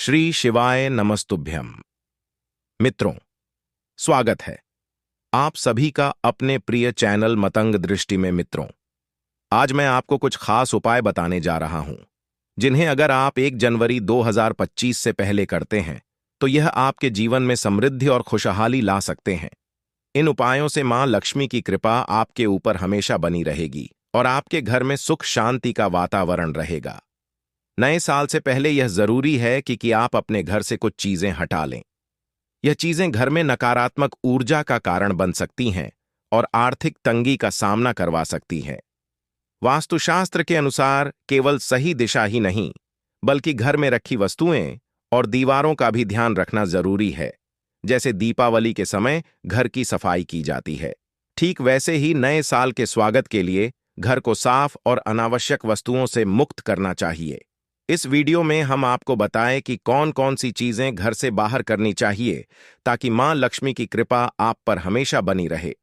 श्री शिवाय नमस्तुभ्यम। मित्रों, स्वागत है आप सभी का अपने प्रिय चैनल मतंग दृष्टि में। मित्रों, आज मैं आपको कुछ खास उपाय बताने जा रहा हूं, जिन्हें अगर आप 1 जनवरी 2025 से पहले करते हैं तो यह आपके जीवन में समृद्धि और खुशहाली ला सकते हैं। इन उपायों से मां लक्ष्मी की कृपा आपके ऊपर हमेशा बनी रहेगी और आपके घर में सुख शांति का वातावरण रहेगा। नए साल से पहले यह जरूरी है कि आप अपने घर से कुछ चीजें हटा लें। यह चीजें घर में नकारात्मक ऊर्जा का कारण बन सकती हैं और आर्थिक तंगी का सामना करवा सकती हैं। वास्तुशास्त्र के अनुसार केवल सही दिशा ही नहीं, बल्कि घर में रखी वस्तुएं और दीवारों का भी ध्यान रखना जरूरी है। जैसे दीपावली के समय घर की सफाई की जाती है, ठीक वैसे ही नए साल के स्वागत के लिए घर को साफ और अनावश्यक वस्तुओं से मुक्त करना चाहिए। इस वीडियो में हम आपको बताएं कि कौन कौन सी चीजें घर से बाहर करनी चाहिए ताकि मां लक्ष्मी की कृपा आप पर हमेशा बनी रहे।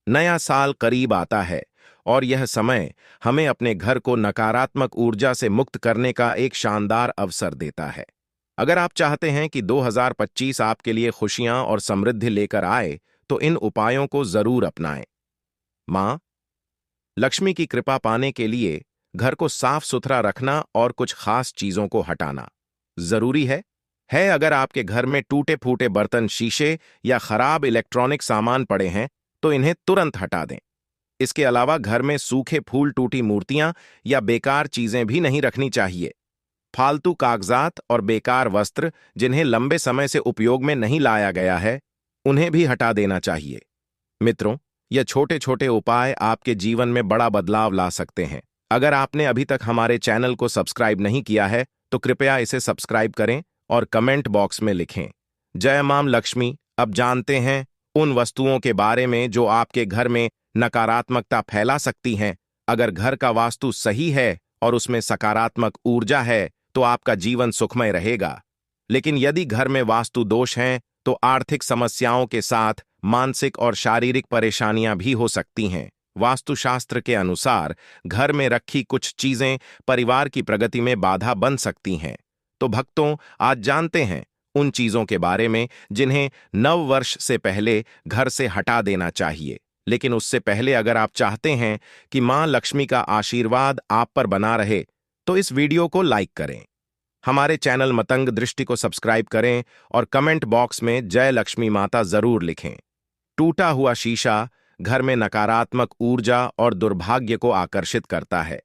नया साल करीब आता है और यह समय हमें अपने घर को नकारात्मक ऊर्जा से मुक्त करने का एक शानदार अवसर देता है। अगर आप चाहते हैं कि 2025 आपके लिए खुशियां और समृद्धि लेकर आए तो इन उपायों को जरूर अपनाएं। मां लक्ष्मी की कृपा पाने के लिए घर को साफ सुथरा रखना और कुछ खास चीजों को हटाना जरूरी है। अगर आपके घर में टूटे फूटे बर्तन, शीशे या खराब इलेक्ट्रॉनिक सामान पड़े हैं तो इन्हें तुरंत हटा दें। इसके अलावा घर में सूखे फूल, टूटी मूर्तियां या बेकार चीजें भी नहीं रखनी चाहिए। फालतू कागजात और बेकार वस्त्र जिन्हें लंबे समय से उपयोग में नहीं लाया गया है, उन्हें भी हटा देना चाहिए। मित्रों, यह छोटे छोटे उपाय आपके जीवन में बड़ा बदलाव ला सकते हैं। अगर आपने अभी तक हमारे चैनल को सब्सक्राइब नहीं किया है तो कृपया इसे सब्सक्राइब करें और कमेंट बॉक्स में लिखें, जय मां लक्ष्मी। अब जानते हैं उन वस्तुओं के बारे में जो आपके घर में नकारात्मकता फैला सकती हैं। अगर घर का वास्तु सही है और उसमें सकारात्मक ऊर्जा है तो आपका जीवन सुखमय रहेगा। लेकिन यदि घर में वास्तु दोष हैं तो आर्थिक समस्याओं के साथ मानसिक और शारीरिक परेशानियां भी हो सकती हैं। वास्तुशास्त्र के अनुसार घर में रखी कुछ चीजें परिवार की प्रगति में बाधा बन सकती हैं। तो भक्तों, आज जानते हैं उन चीजों के बारे में जिन्हें नव वर्ष से पहले घर से हटा देना चाहिए। लेकिन उससे पहले अगर आप चाहते हैं कि मां लक्ष्मी का आशीर्वाद आप पर बना रहे तो इस वीडियो को लाइक करें, हमारे चैनल मतंग दृष्टि को सब्सक्राइब करें और कमेंट बॉक्स में जय लक्ष्मी माता जरूर लिखें। टूटा हुआ शीशा घर में नकारात्मक ऊर्जा और दुर्भाग्य को आकर्षित करता है।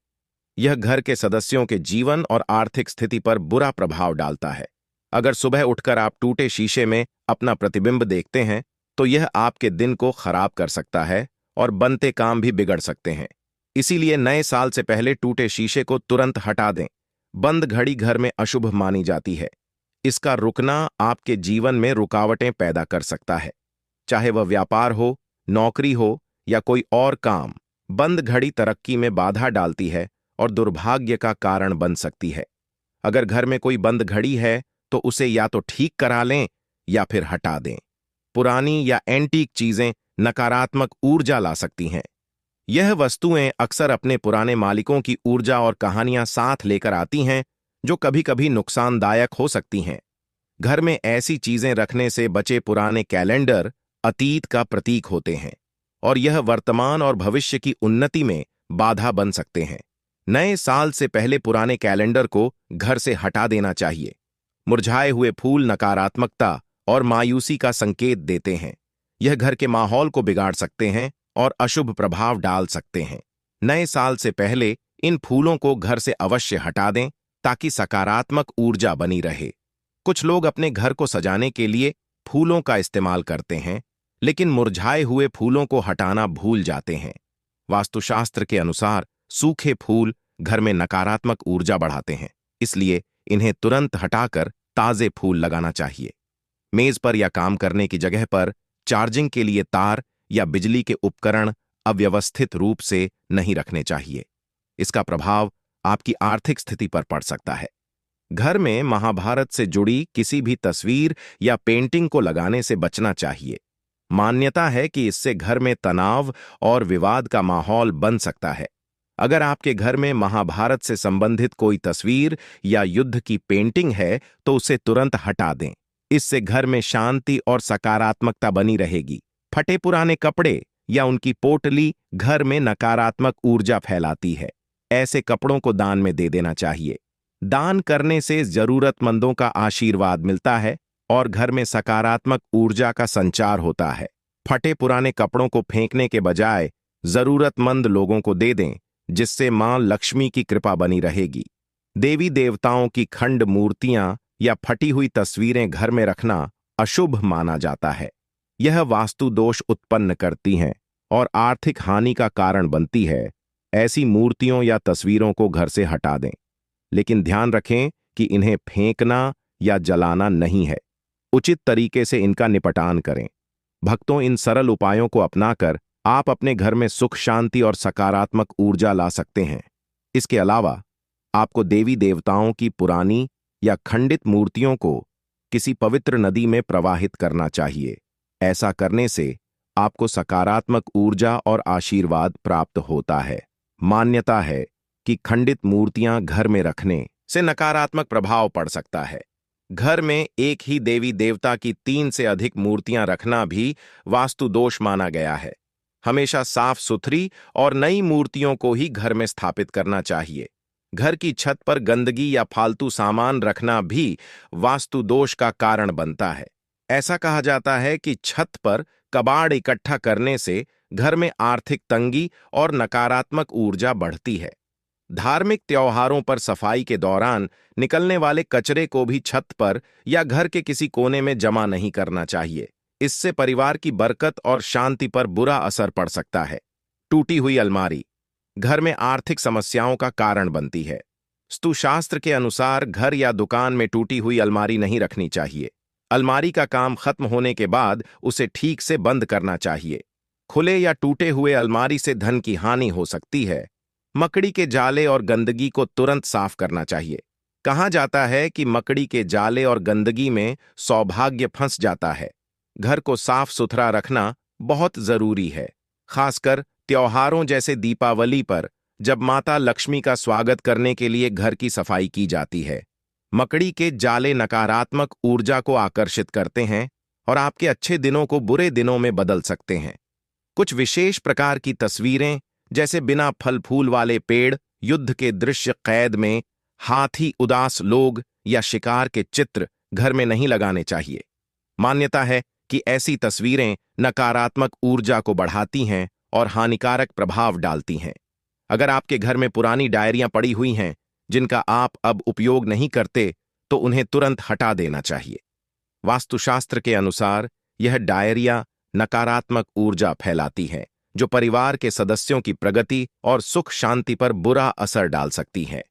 यह घर के सदस्यों के जीवन और आर्थिक स्थिति पर बुरा प्रभाव डालता है। अगर सुबह उठकर आप टूटे शीशे में अपना प्रतिबिंब देखते हैं तो यह आपके दिन को खराब कर सकता है और बनते काम भी बिगड़ सकते हैं। इसीलिए नए साल से पहले टूटे शीशे को तुरंत हटा दें। बंद घड़ी घर में अशुभ मानी जाती है। इसका रुकना आपके जीवन में रुकावटें पैदा कर सकता है, चाहे वह व्यापार हो, नौकरी हो या कोई और काम। बंद घड़ी तरक्की में बाधा डालती है और दुर्भाग्य का कारण बन सकती है। अगर घर में कोई बंद घड़ी है तो उसे या तो ठीक करा लें या फिर हटा दें। पुरानी या एंटीक चीजें नकारात्मक ऊर्जा ला सकती हैं। यह वस्तुएं अक्सर अपने पुराने मालिकों की ऊर्जा और कहानियां साथ लेकर आती हैं, जो कभी कभी नुकसानदायक हो सकती हैं। घर में ऐसी चीजें रखने से बचे पुराने कैलेंडर अतीत का प्रतीक होते हैं और यह वर्तमान और भविष्य की उन्नति में बाधा बन सकते हैं। नए साल से पहले पुराने कैलेंडर को घर से हटा देना चाहिए। मुरझाए हुए फूल नकारात्मकता और मायूसी का संकेत देते हैं। यह घर के माहौल को बिगाड़ सकते हैं और अशुभ प्रभाव डाल सकते हैं। नए साल से पहले इन फूलों को घर से अवश्य हटा दें ताकि सकारात्मक ऊर्जा बनी रहे। कुछ लोग अपने घर को सजाने के लिए फूलों का इस्तेमाल करते हैं, लेकिन मुरझाए हुए फूलों को हटाना भूल जाते हैं। वास्तुशास्त्र के अनुसार सूखे फूल घर में नकारात्मक ऊर्जा बढ़ाते हैं, इसलिए इन्हें तुरंत हटाकर ताजे फूल लगाना चाहिए। मेज पर या काम करने की जगह पर चार्जिंग के लिए तार या बिजली के उपकरण अव्यवस्थित रूप से नहीं रखने चाहिए। इसका प्रभाव आपकी आर्थिक स्थिति पर पड़ सकता है। घर में महाभारत से जुड़ी किसी भी तस्वीर या पेंटिंग को लगाने से बचना चाहिए। मान्यता है कि इससे घर में तनाव और विवाद का माहौल बन सकता है। अगर आपके घर में महाभारत से संबंधित कोई तस्वीर या युद्ध की पेंटिंग है तो उसे तुरंत हटा दें। इससे घर में शांति और सकारात्मकता बनी रहेगी। फटे पुराने कपड़े या उनकी पोटली घर में नकारात्मक ऊर्जा फैलाती है। ऐसे कपड़ों को दान में दे देना चाहिए। दान करने से जरूरतमंदों का आशीर्वाद मिलता है और घर में सकारात्मक ऊर्जा का संचार होता है। फटे पुराने कपड़ों को फेंकने के बजाय जरूरतमंद लोगों को दे दें, जिससे मां लक्ष्मी की कृपा बनी रहेगी। देवी देवताओं की खंड मूर्तियां या फटी हुई तस्वीरें घर में रखना अशुभ माना जाता है। यह वास्तु दोष उत्पन्न करती हैं और आर्थिक हानि का कारण बनती है। ऐसी मूर्तियों या तस्वीरों को घर से हटा दें, लेकिन ध्यान रखें कि इन्हें फेंकना या जलाना नहीं है। उचित तरीके से इनका निपटान करें। भक्तों, इन सरल उपायों को अपनाकर आप अपने घर में सुख, शांति और सकारात्मक ऊर्जा ला सकते हैं। इसके अलावा आपको देवी देवताओं की पुरानी या खंडित मूर्तियों को किसी पवित्र नदी में प्रवाहित करना चाहिए। ऐसा करने से आपको सकारात्मक ऊर्जा और आशीर्वाद प्राप्त होता है। मान्यता है कि खंडित मूर्तियां घर में रखने से नकारात्मक प्रभाव पड़ सकता है। घर में एक ही देवी देवता की 3 से अधिक मूर्तियां रखना भी वास्तु दोष माना गया है। हमेशा साफ सुथरी और नई मूर्तियों को ही घर में स्थापित करना चाहिए। घर की छत पर गंदगी या फालतू सामान रखना भी वास्तु दोष का कारण बनता है। ऐसा कहा जाता है कि छत पर कबाड़ इकट्ठा करने से घर में आर्थिक तंगी और नकारात्मक ऊर्जा बढ़ती है। धार्मिक त्योहारों पर सफाई के दौरान निकलने वाले कचरे को भी छत पर या घर के किसी कोने में जमा नहीं करना चाहिए। इससे परिवार की बरकत और शांति पर बुरा असर पड़ सकता है। टूटी हुई अलमारी घर में आर्थिक समस्याओं का कारण बनती है। वास्तुशास्त्र के अनुसार घर या दुकान में टूटी हुई अलमारी नहीं रखनी चाहिए। अलमारी का काम खत्म होने के बाद उसे ठीक से बंद करना चाहिए। खुले या टूटे हुए अलमारी से धन की हानि हो सकती है। मकड़ी के जाले और गंदगी को तुरंत साफ करना चाहिए। कहा जाता है कि मकड़ी के जाले और गंदगी में सौभाग्य फंस जाता है। घर को साफ सुथरा रखना बहुत जरूरी है, खासकर त्योहारों जैसे दीपावली पर, जब माता लक्ष्मी का स्वागत करने के लिए घर की सफाई की जाती है। मकड़ी के जाले नकारात्मक ऊर्जा को आकर्षित करते हैं और आपके अच्छे दिनों को बुरे दिनों में बदल सकते हैं। कुछ विशेष प्रकार की तस्वीरें, जैसे बिना फल फूल वाले पेड़, युद्ध के दृश्य, कैद में हाथी, उदास लोग या शिकार के चित्र घर में नहीं लगाने चाहिए। मान्यता है कि ऐसी तस्वीरें नकारात्मक ऊर्जा को बढ़ाती हैं और हानिकारक प्रभाव डालती हैं। अगर आपके घर में पुरानी डायरियां पड़ी हुई हैं जिनका आप अब उपयोग नहीं करते, तो उन्हें तुरंत हटा देना चाहिए। वास्तुशास्त्र के अनुसार यह डायरियां नकारात्मक ऊर्जा फैलाती हैं, जो परिवार के सदस्यों की प्रगति और सुख शांति पर बुरा असर डाल सकती हैं।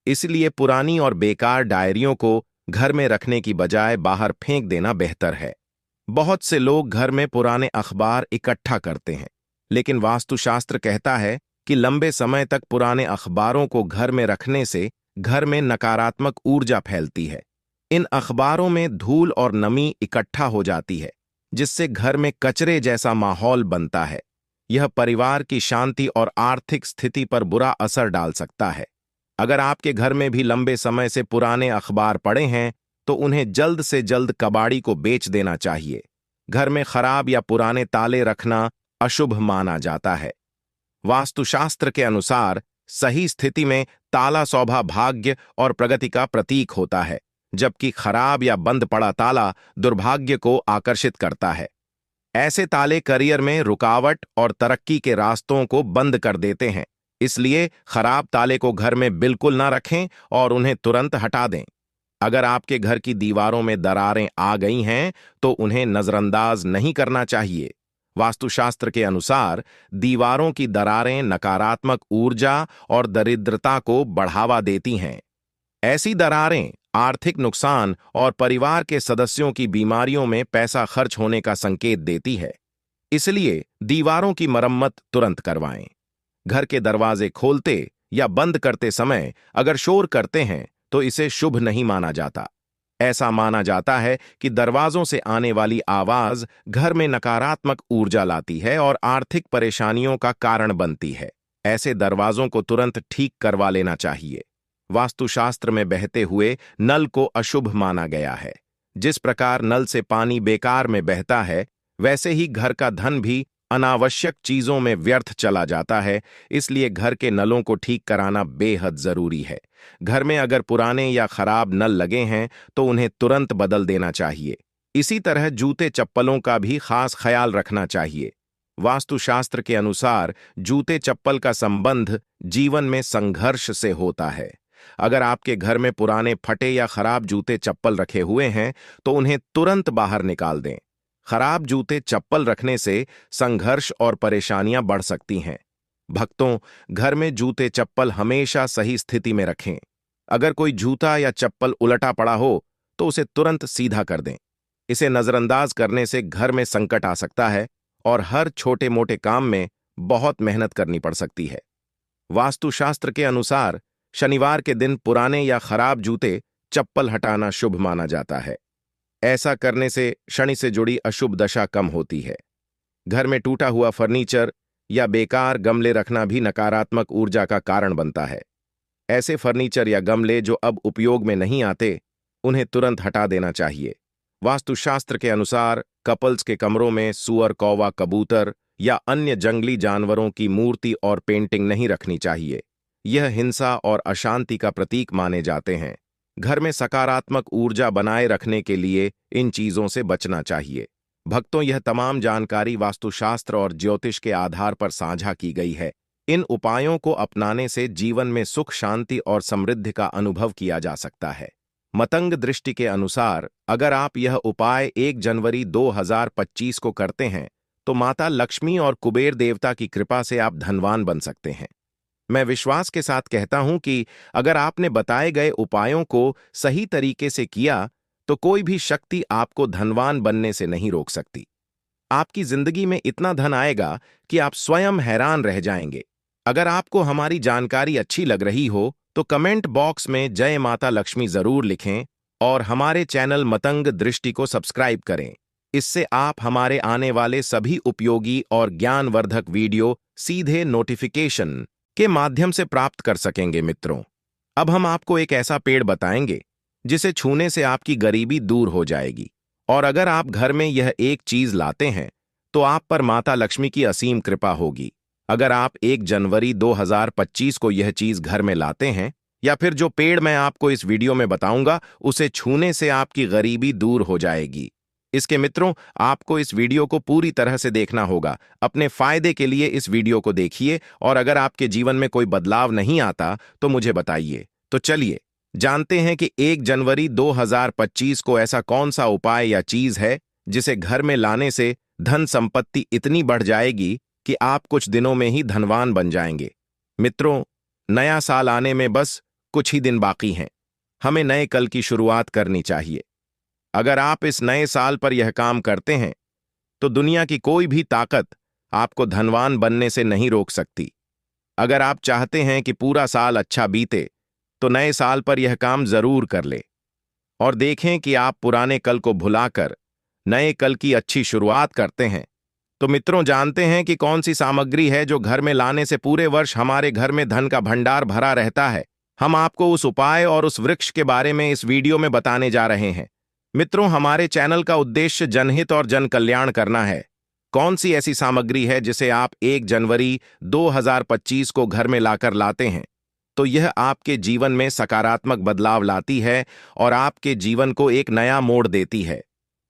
इसलिए पुरानी और बेकार डायरियों को घर में रखने की बजाय बाहर फेंक देना बेहतर है। बहुत से लोग घर में पुराने अखबार इकट्ठा करते हैं, लेकिन वास्तुशास्त्र कहता है कि लंबे समय तक पुराने अखबारों को घर में रखने से घर में नकारात्मक ऊर्जा फैलती है। इन अखबारों में धूल और नमी इकट्ठा हो जाती है, जिससे घर में कचरे जैसा माहौल बनता है। यह परिवार की शांति और आर्थिक स्थिति पर बुरा असर डाल सकता है। अगर आपके घर में भी लंबे समय से पुराने अखबार पड़े हैं, तो उन्हें जल्द से जल्द कबाड़ी को बेच देना चाहिए। घर में खराब या पुराने ताले रखना अशुभ माना जाता है। वास्तुशास्त्र के अनुसार सही स्थिति में ताला सौभाग्य और प्रगति का प्रतीक होता है, जबकि खराब या बंद पड़ा ताला दुर्भाग्य को आकर्षित करता है। ऐसे ताले करियर में रुकावट और तरक्की के रास्तों को बंद कर देते हैं। इसलिए खराब ताले को घर में बिल्कुल ना रखें और उन्हें तुरंत हटा दें। अगर आपके घर की दीवारों में दरारें आ गई हैं, तो उन्हें नजरअंदाज नहीं करना चाहिए। वास्तुशास्त्र के अनुसार दीवारों की दरारें नकारात्मक ऊर्जा और दरिद्रता को बढ़ावा देती हैं। ऐसी दरारें आर्थिक नुकसान और परिवार के सदस्यों की बीमारियों में पैसा खर्च होने का संकेत देती है। इसलिए दीवारों की मरम्मत तुरंत करवाएं। घर के दरवाजे खोलते या बंद करते समय अगर शोर करते हैं, तो इसे शुभ नहीं माना जाता। ऐसा माना जाता है कि दरवाजों से आने वाली आवाज घर में नकारात्मक ऊर्जा लाती है और आर्थिक परेशानियों का कारण बनती है। ऐसे दरवाजों को तुरंत ठीक करवा लेना चाहिए। वास्तुशास्त्र में बहते हुए नल को अशुभ माना गया है। जिस प्रकार नल से पानी बेकार में बहता है, वैसे ही घर का धन भी अनावश्यक चीजों में व्यर्थ चला जाता है। इसलिए घर के नलों को ठीक कराना बेहद जरूरी है। घर में अगर पुराने या खराब नल लगे हैं तो उन्हें तुरंत बदल देना चाहिए। इसी तरह जूते चप्पलों का भी खास ख्याल रखना चाहिए। वास्तुशास्त्र के अनुसार जूते चप्पल का संबंध जीवन में संघर्ष से होता है। अगर आपके घर में पुराने फटे या खराब जूते चप्पल रखे हुए हैं तो उन्हें तुरंत बाहर निकाल दें। खराब जूते चप्पल रखने से संघर्ष और परेशानियां बढ़ सकती हैं। भक्तों, घर में जूते चप्पल हमेशा सही स्थिति में रखें। अगर कोई जूता या चप्पल उलटा पड़ा हो तो उसे तुरंत सीधा कर दें। इसे नजरअंदाज करने से घर में संकट आ सकता है और हर छोटे मोटे काम में बहुत मेहनत करनी पड़ सकती है। वास्तुशास्त्र के अनुसार शनिवार के दिन पुराने या खराब जूते चप्पल हटाना शुभ माना जाता है। ऐसा करने से शनि से जुड़ी अशुभ दशा कम होती है। घर में टूटा हुआ फर्नीचर या बेकार गमले रखना भी नकारात्मक ऊर्जा का कारण बनता है। ऐसे फर्नीचर या गमले जो अब उपयोग में नहीं आते, उन्हें तुरंत हटा देना चाहिए। वास्तुशास्त्र के अनुसार कपल्स के कमरों में सूअर, कौवा, कबूतर या अन्य जंगली जानवरों की मूर्ति और पेंटिंग नहीं रखनी चाहिए। यह हिंसा और अशांति का प्रतीक माने जाते हैं। घर में सकारात्मक ऊर्जा बनाए रखने के लिए इन चीजों से बचना चाहिए। भक्तों, यह तमाम जानकारी वास्तुशास्त्र और ज्योतिष के आधार पर साझा की गई है। इन उपायों को अपनाने से जीवन में सुख, शांति और समृद्धि का अनुभव किया जा सकता है। मतंग दृष्टि के अनुसार अगर आप यह उपाय 1 जनवरी 2025 को करते हैं तो माता लक्ष्मी और कुबेर देवता की कृपा से आप धनवान बन सकते हैं। मैं विश्वास के साथ कहता हूं कि अगर आपने बताए गए उपायों को सही तरीके से किया तो कोई भी शक्ति आपको धनवान बनने से नहीं रोक सकती। आपकी जिंदगी में इतना धन आएगा कि आप स्वयं हैरान रह जाएंगे। अगर आपको हमारी जानकारी अच्छी लग रही हो तो कमेंट बॉक्स में जय माता लक्ष्मी जरूर लिखें और हमारे चैनल मतंग दृष्टि को सब्सक्राइब करें। इससे आप हमारे आने वाले सभी उपयोगी और ज्ञानवर्धक वीडियो सीधे नोटिफिकेशन के माध्यम से प्राप्त कर सकेंगे। मित्रों, अब हम आपको एक ऐसा पेड़ बताएंगे जिसे छूने से आपकी गरीबी दूर हो जाएगी। और अगर आप घर में यह एक चीज लाते हैं तो आप पर माता लक्ष्मी की असीम कृपा होगी। अगर आप 1 जनवरी 2025 को यह चीज घर में लाते हैं या फिर जो पेड़ मैं आपको इस वीडियो में बताऊंगा उसे छूने से आपकी गरीबी दूर हो जाएगी। इसके मित्रों, आपको इस वीडियो को पूरी तरह से देखना होगा। अपने फायदे के लिए इस वीडियो को देखिए और अगर आपके जीवन में कोई बदलाव नहीं आता तो मुझे बताइए। तो चलिए जानते हैं कि 1 जनवरी 2025 को ऐसा कौन सा उपाय या चीज है जिसे घर में लाने से धन संपत्ति इतनी बढ़ जाएगी कि आप कुछ दिनों में ही धनवान बन जाएंगे। मित्रों, नया साल आने में बस कुछ ही दिन बाकी हैं। हमें नए कल की शुरुआत करनी चाहिए। अगर आप इस नए साल पर यह काम करते हैं तो दुनिया की कोई भी ताकत आपको धनवान बनने से नहीं रोक सकती। अगर आप चाहते हैं कि पूरा साल अच्छा बीते तो नए साल पर यह काम जरूर कर ले और देखें कि आप पुराने कल को भुलाकर नए कल की अच्छी शुरुआत करते हैं। तो मित्रों, जानते हैं कि कौन सी सामग्री है जो घर में लाने से पूरे वर्ष हमारे घर में धन का भंडार भरा रहता है। हम आपको उस उपाय और उस वृक्ष के बारे में इस वीडियो में बताने जा रहे हैं। मित्रों, हमारे चैनल का उद्देश्य जनहित और जन कल्याण करना है। कौन सी ऐसी सामग्री है जिसे आप 1 जनवरी 2025 को घर में लाकर लाते हैं तो यह आपके जीवन में सकारात्मक बदलाव लाती है और आपके जीवन को एक नया मोड़ देती है।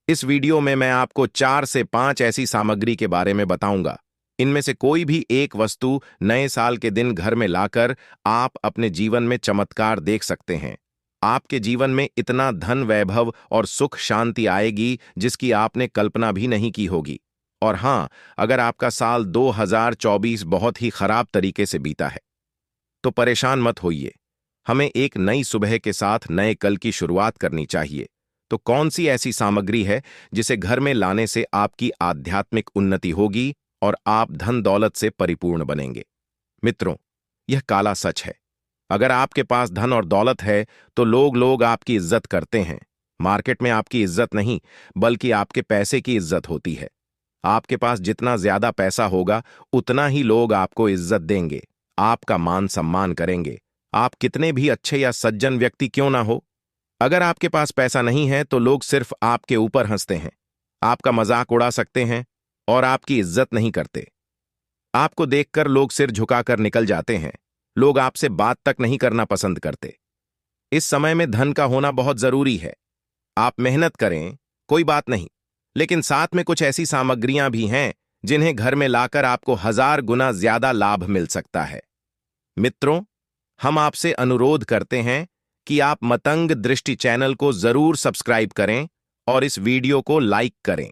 इस वीडियो में मैं आपको 4 से 5 ऐसी सामग्री के बारे में बताऊंगा। इनमें से कोई भी एक वस्तु नए साल के दिन घर में लाकर आप अपने जीवन में चमत्कार देख सकते हैं। आपके जीवन में इतना धन, वैभव और सुख शांति आएगी जिसकी आपने कल्पना भी नहीं की होगी। और हां, अगर आपका साल 2024 बहुत ही खराब तरीके से बीता है तो परेशान मत होइए। हमें एक नई सुबह के साथ नए कल की शुरुआत करनी चाहिए। तो कौन सी ऐसी सामग्री है जिसे घर में लाने से आपकी आध्यात्मिक उन्नति होगी और आप धन दौलत से परिपूर्ण बनेंगे? मित्रों, यह काला सच है। अगर आपके पास धन और दौलत है तो लोग आपकी इज्जत करते हैं। मार्केट में आपकी इज्जत नहीं बल्कि आपके पैसे की इज्जत होती है। आपके पास जितना ज्यादा पैसा होगा उतना ही लोग आपको इज्जत देंगे। आपका मान सम्मान करेंगे, आप कितने भी अच्छे या सज्जन व्यक्ति क्यों ना हो। अगर आपके पास पैसा नहीं है तो लोग सिर्फ आपके ऊपर हंसते हैं, आपका मजाक उड़ा सकते हैं और आपकी इज्जत नहीं करते। आपको देखकर लोग सिर झुकाकर निकल जाते हैं, लोग आपसे बात तक नहीं करना पसंद करते। इस समय में धन का होना बहुत जरूरी है। आप मेहनत करें, कोई बात नहीं, लेकिन साथ में कुछ ऐसी सामग्रियां भी हैं जिन्हें घर में लाकर आपको 1000 गुना ज्यादा लाभ मिल सकता है। मित्रों, हम आपसे अनुरोध करते हैं कि आप मतंग दृष्टि चैनल को जरूर सब्सक्राइब करें और इस वीडियो को लाइक करें।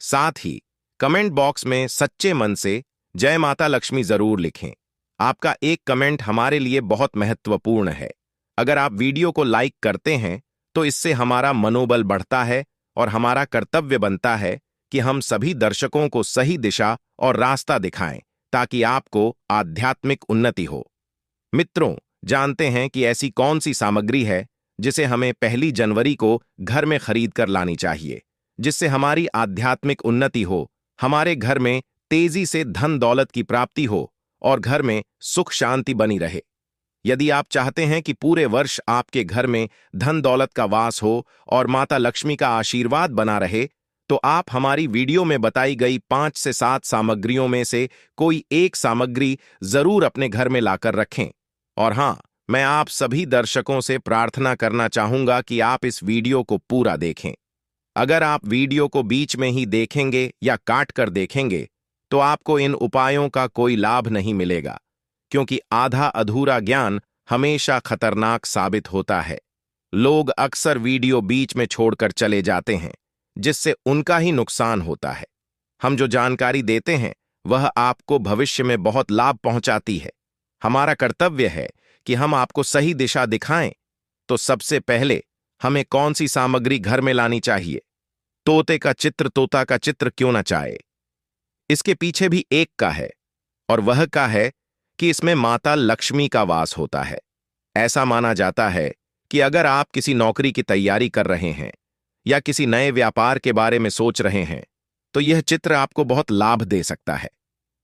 साथ ही कमेंट बॉक्स में सच्चे मन से जय माता लक्ष्मी जरूर लिखें। आपका एक कमेंट हमारे लिए बहुत महत्वपूर्ण है। अगर आप वीडियो को लाइक करते हैं तो इससे हमारा मनोबल बढ़ता है और हमारा कर्तव्य बनता है कि हम सभी दर्शकों को सही दिशा और रास्ता दिखाएं ताकि आपको आध्यात्मिक उन्नति हो। मित्रों, जानते हैं कि ऐसी कौन सी सामग्री है जिसे हमें 1 जनवरी को घर में खरीद कर लानी चाहिए, जिससे हमारी आध्यात्मिक उन्नति हो, हमारे घर में तेजी से धन दौलत की प्राप्ति हो और घर में सुख शांति बनी रहे। यदि आप चाहते हैं कि पूरे वर्ष आपके घर में धन दौलत का वास हो और माता लक्ष्मी का आशीर्वाद बना रहे, तो आप हमारी वीडियो में बताई गई 5 से 7 सामग्रियों में से कोई एक सामग्री जरूर अपने घर में लाकर रखें। और हाँ, मैं आप सभी दर्शकों से प्रार्थना करना चाहूंगा कि आप इस वीडियो को पूरा देखें। अगर आप वीडियो को बीच में ही देखेंगे या काट कर देखेंगे तो आपको इन उपायों का कोई लाभ नहीं मिलेगा, क्योंकि आधा अधूरा ज्ञान हमेशा खतरनाक साबित होता है। लोग अक्सर वीडियो बीच में छोड़कर चले जाते हैं, जिससे उनका ही नुकसान होता है। हम जो जानकारी देते हैं वह आपको भविष्य में बहुत लाभ पहुंचाती है। हमारा कर्तव्य है कि हम आपको सही दिशा दिखाएं। तो सबसे पहले हमें कौन सी सामग्री घर में लानी चाहिए? तोते का चित्र। तोता का चित्र क्यों न चाहे, इसके पीछे भी एक का है, और वह का है कि इसमें माता लक्ष्मी का वास होता है। ऐसा माना जाता है कि अगर आप किसी नौकरी की तैयारी कर रहे हैं या किसी नए व्यापार के बारे में सोच रहे हैं तो यह चित्र आपको बहुत लाभ दे सकता है।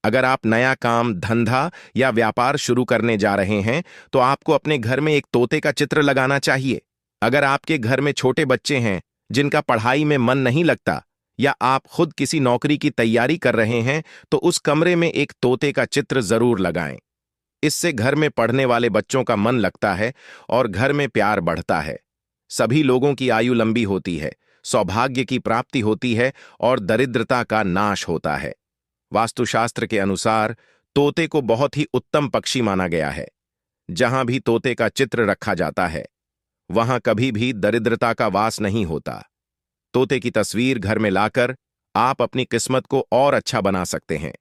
अगर आप नया काम, धंधा या व्यापार शुरू करने जा रहे हैं तो आपको अपने घर में एक तोते का चित्र लगाना चाहिए। अगर आपके घर में छोटे बच्चे हैं जिनका पढ़ाई में मन नहीं लगता, या आप खुद किसी नौकरी की तैयारी कर रहे हैं, तो उस कमरे में एक तोते का चित्र जरूर लगाएं। इससे घर में पढ़ने वाले बच्चों का मन लगता है और घर में प्यार बढ़ता है। सभी लोगों की आयु लंबी होती है, सौभाग्य की प्राप्ति होती है और दरिद्रता का नाश होता है। वास्तुशास्त्र के अनुसार तोते को बहुत ही उत्तम पक्षी माना गया है। जहां भी तोते का चित्र रखा जाता है वहां कभी भी दरिद्रता का वास नहीं होता। तोते की तस्वीर घर में लाकर आप अपनी किस्मत को और अच्छा बना सकते हैं।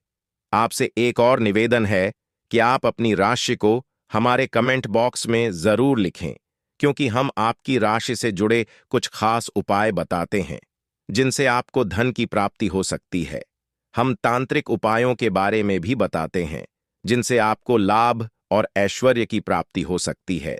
आपसे एक और निवेदन है कि आप अपनी राशि को हमारे कमेंट बॉक्स में जरूर लिखें, क्योंकि हम आपकी राशि से जुड़े कुछ खास उपाय बताते हैं जिनसे आपको धन की प्राप्ति हो सकती है। हम तांत्रिक उपायों के बारे में भी बताते हैं जिनसे आपको लाभ और ऐश्वर्य की प्राप्ति हो सकती है।